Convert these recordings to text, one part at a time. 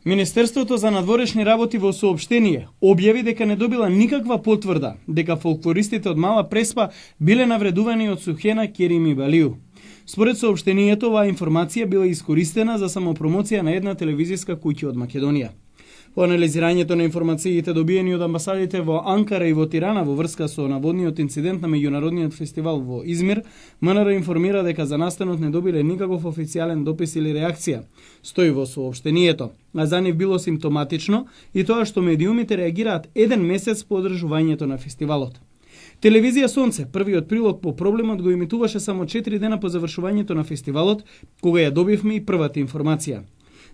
Министерството за надворешни работи во соопштение објави дека не добила никаква потврда дека фолклористите од Мала Преспа биле навредувани од Сухена Керими Балиу. Според соопштението, оваа информација била искористена за самопромоција на една телевизиска куќа од Македонија. По анализирањето на информациите добиени од амбасадите во Анкара и во Тирана во врска со наводниот инцидент на меѓународниот фестивал во Измир, МНР информира дека за настанот не добиле никаков официјален допис или реакција. Стои во соопштението, а за нив било симптоматично и тоа што медиумите реагираат еден месец по одржувањето на фестивалот. Телевизија Сонце, првиот прилог по проблемот, го имитуваше само 4 дена по завршувањето на фестивалот, кога ја добивме и првата информација.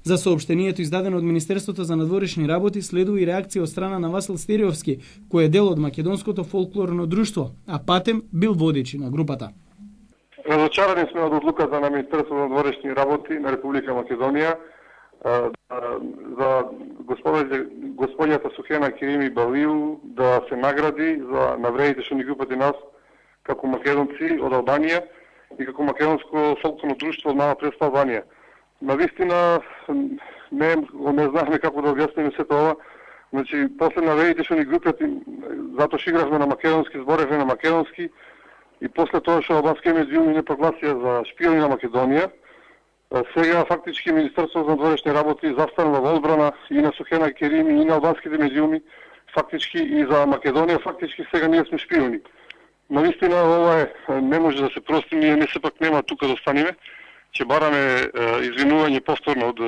За соопштението издадено од Министерството за надворешни работи следува и реакција од страна на Васил Стериовски, кој е дел од Македонското фолклорно друштво, а патем бил водич на групата. Разочарани сме од одлуката на Министерството за надворешни работи на Република Македонија за господјата Сухена Керими Балиу да се награди за навредите што ни ги упати нас како македонци од Албанија и како Македонско фолклорно друштво од Мала Преспа Албанија. Навистина не знаеме како да објасниме сето ова. Значи, после наведите што ни групјати, затоа што игравме на македонски, зборевме на македонски и после тоа што албанските медиуми не прогласија за шпиони на Македонија, сега фактички Министерството за надворешни работи застанува во одбрана и на Сухена Керими и на албанските медиуми, фактички и за Македонија, фактички сега ние сме шпиони. Навистина ова не може да се прости, ние не сепак нема тука да останеме. Ќе бараме извинување повторно од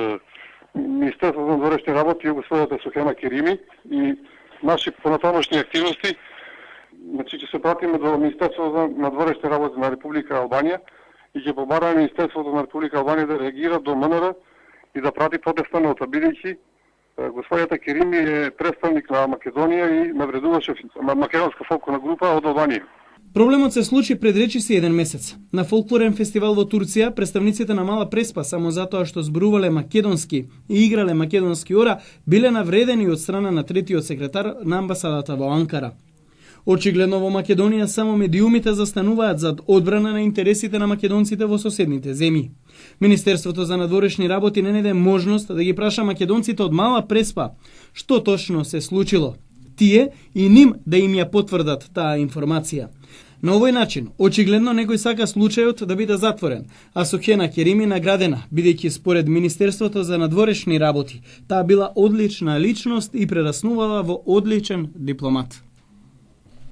Министерството за надворешни работи и господјата Сухена Керими и наши понатамошни активности. Значи ќе се пратиме до Министерството за надворешни работи на Република Албанија и ќе побараме Министерството на Република Албанија да реагира до МНР и да прати протестна нота, бидејќи господјата Керими е представник на Македонија и навредуваше македонска фолклорна група од Албанија. Проблемот се случи пред речиси еден месец. На фолклорен фестивал во Турција, представниците на Мала Преспа, само затоа што зборувале македонски и играле македонски ора, биле навредени од страна на третиот секретар на амбасадата во Анкара. Очигледно во Македонија само медиумите застануваат зад одбрана на интересите на македонците во соседните земји. Министерството за надворешни работи не најде можност да ги праша македонците од Мала Преспа што точно се случило. Тие и ним да им ја потврдат таа информација. На овој начин, очигледно некој сака случајот да биде затворен, а Сухена Керими наградена, бидејќи според Министерството за надворешни работи, таа била одлична личност и прераснувала во одличен дипломат.